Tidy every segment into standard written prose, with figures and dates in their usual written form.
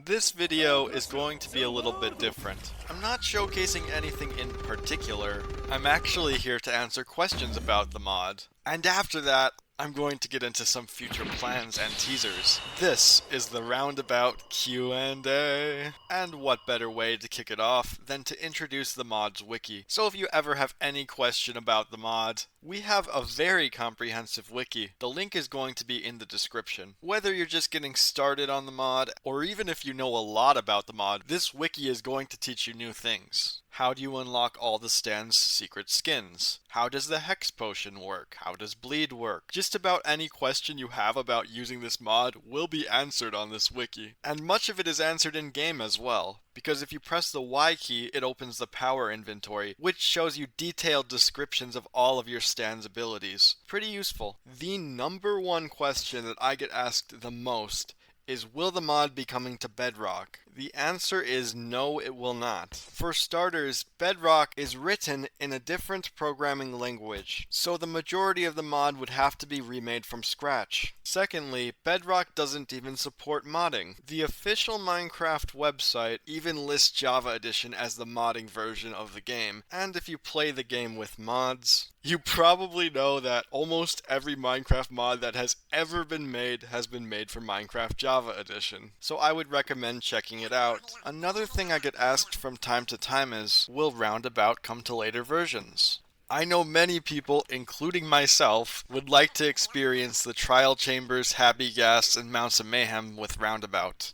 This video is going to be a little bit different. I'm not showcasing anything in particular. I'm actually here to answer questions about the mod. And after that, I'm going to get into some future plans and teasers. This is the Roundabout Q&A. And what better way to kick it off than to introduce the mod's wiki. So if you ever have any question about the mod, we have a very comprehensive wiki. The link is going to be in the description. Whether you're just getting started on the mod, or even if you know a lot about the mod, this wiki is going to teach you new things. How do you unlock all the stand's secret skins? How does the Hex Potion work? How does Bleed work? Just about any question you have about using this mod will be answered on this wiki. And much of it is answered in-game as well, because if you press the Y key, it opens the power inventory, which shows you detailed descriptions of all of your stand's abilities. Pretty useful. The number one question that I get asked the most is, will the mod be coming to Bedrock? The answer is no, it will not. For starters, Bedrock is written in a different programming language, so the majority of the mod would have to be remade from scratch. Secondly, Bedrock doesn't even support modding. The official Minecraft website even lists Java Edition as the modding version of the game, and if you play the game with mods, you probably know that almost every Minecraft mod that has ever been made has been made for Minecraft Java Edition. So I would recommend checking it out. Another thing I get asked from time to time is, will Roundabout come to later versions? I know many people, including myself, would like to experience the Trial Chambers, Happy Gas, and Mounts of Mayhem with Roundabout.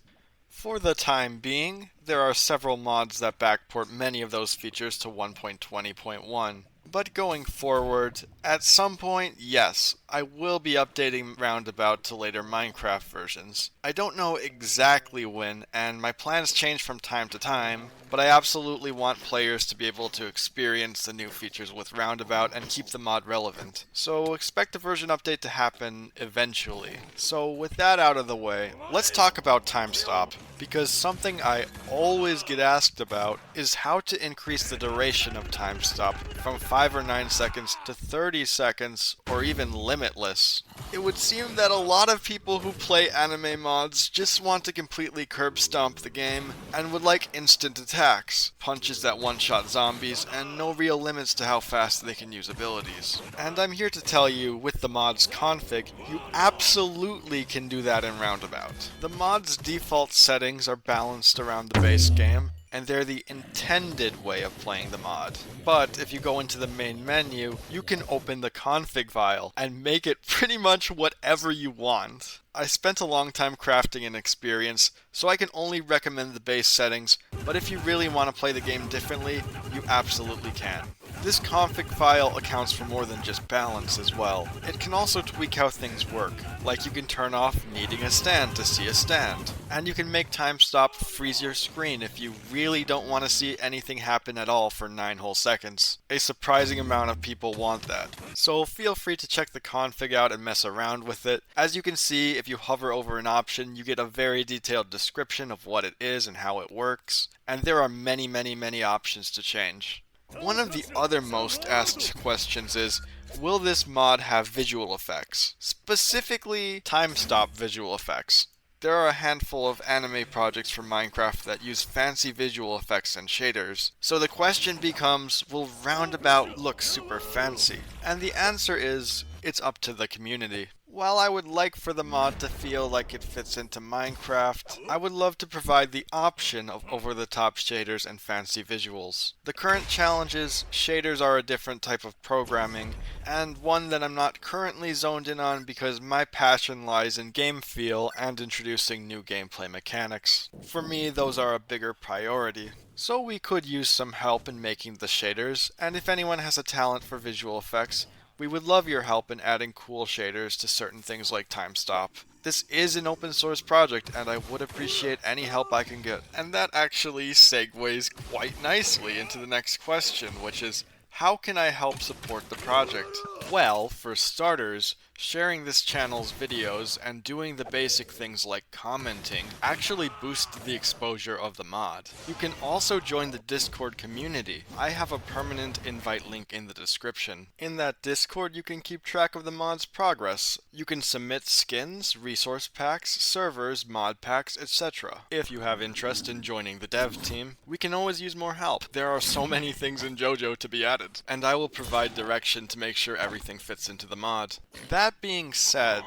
For the time being, there are several mods that backport many of those features to 1.20.1. But going forward, at some point, yes, I will be updating Roundabout to later Minecraft versions. I don't know exactly when, and my plans change from time to time, but I absolutely want players to be able to experience the new features with Roundabout and keep the mod relevant. So expect a version update to happen eventually. So with that out of the way, let's talk about time stop, because something I always get asked about is how to increase the duration of time stop from 5 or 9 seconds to 30 seconds, or even limitless. It would seem that a lot of people who play anime mods just want to completely curb stomp the game and would like instant attacks, punches that one-shot zombies, and no real limits to how fast they can use abilities. And I'm here to tell you, with the mod's config, you absolutely can do that in Roundabout. The mod's default settings are balanced around the base game, and they're the intended way of playing the mod. But if you go into the main menu, you can open the config file and make it pretty much whatever you want. I spent a long time crafting an experience, so I can only recommend the base settings, but if you really want to play the game differently, you absolutely can. This config file accounts for more than just balance as well. It can also tweak how things work, like you can turn off needing a stand to see a stand. And you can make time stop freeze your screen if you really don't want to see anything happen at all for 9 whole seconds. A surprising amount of people want that. So feel free to check the config out and mess around with it. As you can see, if you hover over an option, you get a very detailed description of what it is and how it works. And there are many options to change. One of the other most asked questions is, will this mod have visual effects? Specifically, time stop visual effects. There are a handful of anime projects for Minecraft that use fancy visual effects and shaders. So the question becomes, will Roundabout look super fancy? And the answer is, it's up to the community. While I would like for the mod to feel like it fits into Minecraft, I would love to provide the option of over-the-top shaders and fancy visuals. The current challenge is, shaders are a different type of programming, and one that I'm not currently zoned in on because my passion lies in game feel and introducing new gameplay mechanics. For me, those are a bigger priority. So we could use some help in making the shaders, and if anyone has a talent for visual effects, we would love your help in adding cool shaders to certain things like time stop. This is an open source project, and I would appreciate any help I can get. And that actually segues quite nicely into the next question, which is, how can I help support the project? Well, for starters, Sharing this channel's videos and doing the basic things like commenting actually boost the exposure of the mod. You can also join the Discord community. I have a permanent invite link in the description. In that Discord, you can keep track of the mod's progress. You can submit skins, resource packs, servers, mod packs, etc. If you have interest in joining the dev team, we can always use more help. There are so many things in JoJo to be added, and I will provide direction to make sure everything fits into the mod. That being said,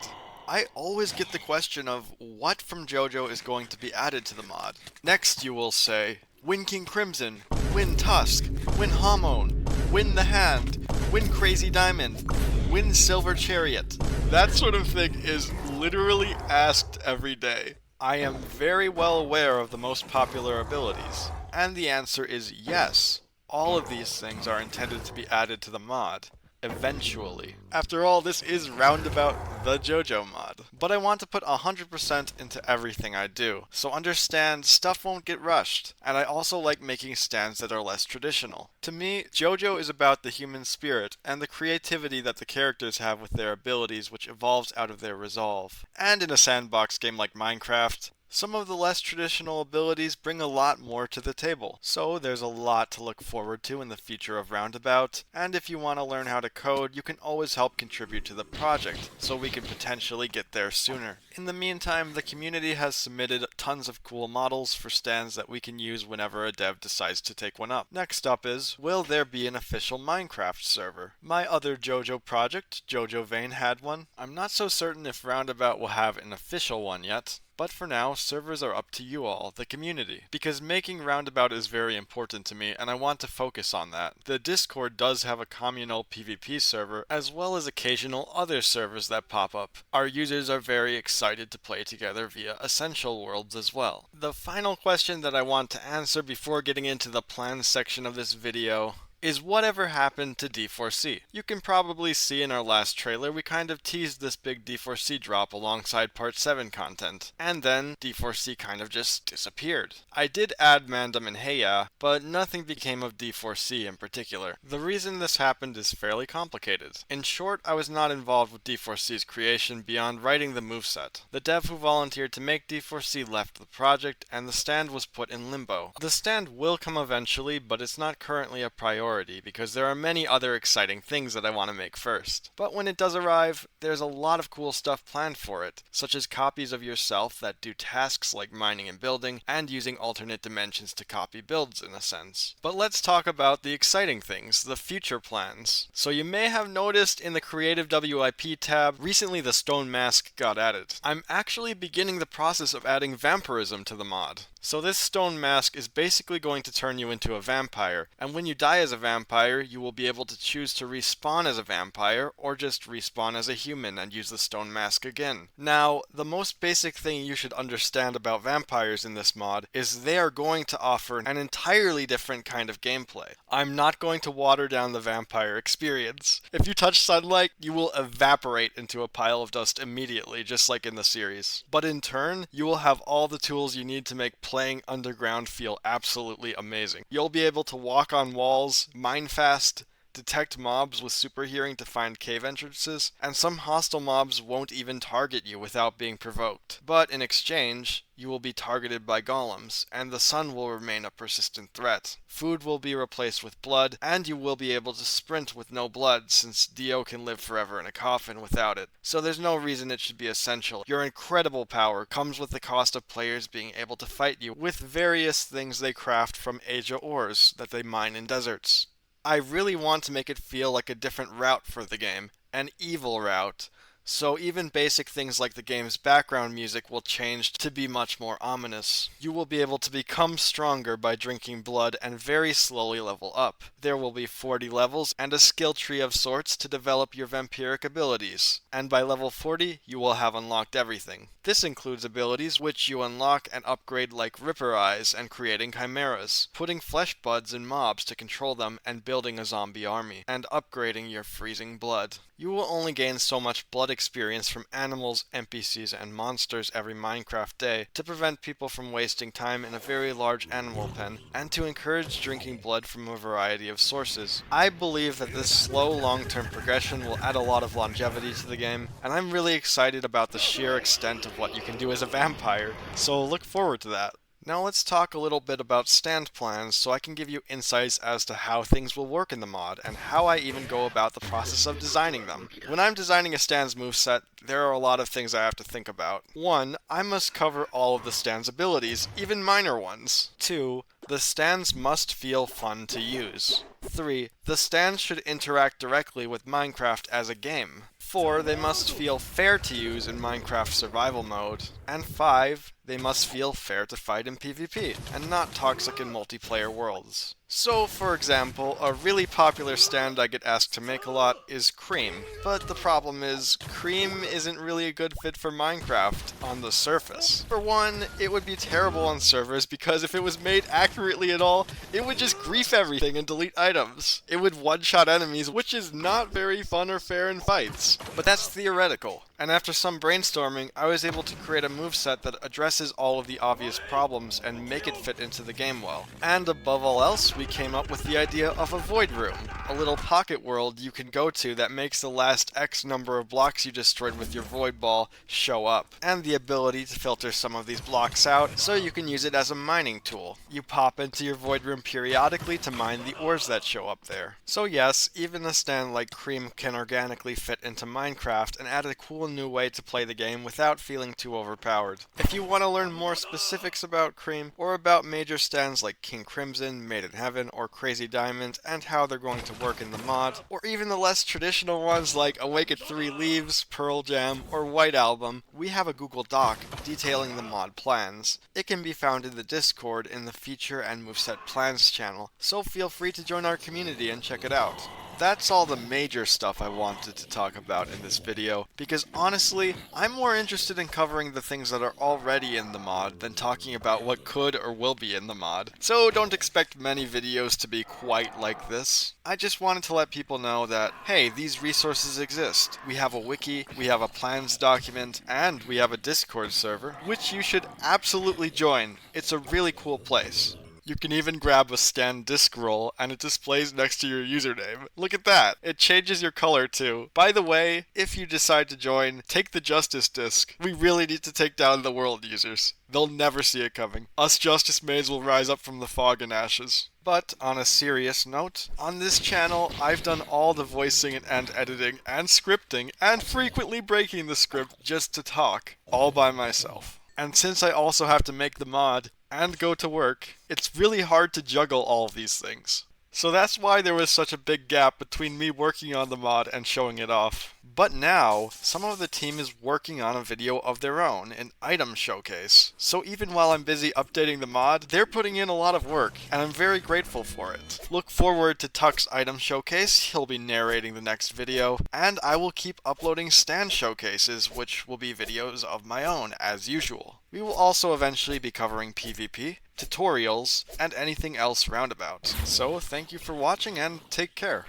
I always get the question of what from JoJo is going to be added to the mod. Next you will say, win King Crimson, win Tusk, win Hamon, win the Hand, win Crazy Diamond, win Silver Chariot. That sort of thing is literally asked every day. I am very well aware of the most popular abilities, and the answer is yes. All of these things are intended to be added to the mod. Eventually. After all, this is Roundabout, the JoJo mod. But I want to put 100% into everything I do, so understand stuff won't get rushed, and I also like making stands that are less traditional. To me, JoJo is about the human spirit, and the creativity that the characters have with their abilities which evolves out of their resolve. And in a sandbox game like Minecraft, some of the less traditional abilities bring a lot more to the table, so there's a lot to look forward to in the future of Roundabout, and if you want to learn how to code, you can always help contribute to the project, so we can potentially get there sooner. In the meantime, the community has submitted tons of cool models for stands that we can use whenever a dev decides to take one up. Next up is, will there be an official Minecraft server? My other JoJo project, JoJo Vane, had one. I'm not so certain if Roundabout will have an official one yet. But for now, servers are up to you all, the community, because making Roundabout is very important to me and I want to focus on that. The Discord does have a communal PvP server, as well as occasional other servers that pop up. Our users are very excited to play together via Essential Worlds as well. The final question that I want to answer before getting into the plans section of this video is whatever happened to D4C. You can probably see in our last trailer we kind of teased this big D4C drop alongside Part 7 content, and then D4C kind of just disappeared. I did add Mandam and Heya, but nothing became of D4C in particular. The reason this happened is fairly complicated. In short, I was not involved with D4C's creation beyond writing the moveset. The dev who volunteered to make D4C left the project, and the stand was put in limbo. The stand will come eventually, but it's not currently a priority because there are many other exciting things that I want to make first. But when it does arrive, there's a lot of cool stuff planned for it, such as copies of yourself that do tasks like mining and building, and using alternate dimensions to copy builds in a sense. But let's talk about the exciting things, the future plans. So you may have noticed in the Creative WIP tab, recently the Stone Mask got added. I'm actually beginning the process of adding vampirism to the mod. So this Stone Mask is basically going to turn you into a vampire, and when you die as a vampire, you will be able to choose to respawn as a vampire, or just respawn as a human and use the Stone Mask again. Now, the most basic thing you should understand about vampires in this mod is they are going to offer an entirely different kind of gameplay. I'm not going to water down the vampire experience. If you touch sunlight, you will evaporate into a pile of dust immediately, just like in the series. But in turn, you will have all the tools you need to make playing underground feel absolutely amazing. You'll be able to walk on walls, mine fast, detect mobs with super hearing to find cave entrances, and some hostile mobs won't even target you without being provoked. But in exchange, you will be targeted by golems, and the sun will remain a persistent threat. Food will be replaced with blood, and you will be able to sprint with no blood, since Dio can live forever in a coffin without it. So there's no reason it should be essential. Your incredible power comes with the cost of players being able to fight you with various things they craft from Asia ores that they mine in deserts. I really want to make it feel like a different route for the game, an evil route, so even basic things like the game's background music will change to be much more ominous. You will be able to become stronger by drinking blood and very slowly level up. There will be 40 levels and a skill tree of sorts to develop your vampiric abilities, and by level 40 you will have unlocked everything. This includes abilities which you unlock and upgrade like Ripper Eyes and creating chimeras, putting flesh buds in mobs to control them and building a zombie army, and upgrading your freezing blood. You will only gain so much blood experience from animals, NPCs, and monsters every Minecraft day to prevent people from wasting time in a very large animal pen, and to encourage drinking blood from a variety of sources. I believe that this slow long-term progression will add a lot of longevity to the game, and I'm really excited about the sheer extent of what you can do as a vampire, so look forward to that. Now let's talk a little bit about stand plans so I can give you insights as to how things will work in the mod and how I even go about the process of designing them. When I'm designing a stand's moveset, there are a lot of things I have to think about. 1. I must cover all of the stand's abilities, even minor ones. 2. The stands must feel fun to use. 3. The stands should interact directly with Minecraft as a game. 4. They must feel fair to use in Minecraft survival mode. And 5. They must feel fair to fight in PvP, and not toxic in multiplayer worlds. So, for example, a really popular stand I get asked to make a lot is Cream. But the problem is, Cream isn't really a good fit for Minecraft on the surface. For one, it would be terrible on servers because if it was made accurately at all, it would just grief everything and delete items. It would one-shot enemies, which is not very fun or fair in fights. But that's theoretical. And after some brainstorming, I was able to create a moveset that addresses all of the obvious problems and make it fit into the game well. And above all else, we came up with the idea of a void room, a little pocket world you can go to that makes the last X number of blocks you destroyed with your void ball show up, and the ability to filter some of these blocks out so you can use it as a mining tool. You pop into your void room periodically to mine the ores that show up there. So yes, even a stand like Cream can organically fit into Minecraft and add a cool new way to play the game without feeling too overpowered. If you want to learn more specifics about Cream, or about major stands like King Crimson, Made in Heaven, or Crazy Diamond, and how they're going to work in the mod, or even the less traditional ones like Awake at 3 Leaves, Pearl Jam, or White Album, we have a Google Doc detailing the mod plans. It can be found in the Discord in the Feature and Moveset Plans channel, so feel free to join our community and check it out. That's all the major stuff I wanted to talk about in this video, because honestly, I'm more interested in covering the things that are already in the mod than talking about what could or will be in the mod. So don't expect many videos to be quite like this. I just wanted to let people know that, hey, these resources exist. We have a wiki, we have a plans document, and we have a Discord server, which you should absolutely join. It's a really cool place. You can even grab a stand disc roll and it displays next to your username. Look at that! It changes your color too. By the way, if you decide to join, take the Justice disc. We really need to take down the world users. They'll never see it coming. Us Justice Maids will rise up from the fog and ashes. But on a serious note, on this channel, I've done all the voicing and editing and scripting and frequently breaking the script just to talk, all by myself. And since I also have to make the mod and go to work, it's really hard to juggle all of these things. So that's why there was such a big gap between me working on the mod and showing it off. But now, some of the team is working on a video of their own, an item showcase. So even while I'm busy updating the mod, they're putting in a lot of work, and I'm very grateful for it. Look forward to Tuck's item showcase, he'll be narrating the next video, and I will keep uploading stand showcases, which will be videos of my own, as usual. We will also eventually be covering PvP, tutorials, and anything else Roundabout. So thank you for watching and take care.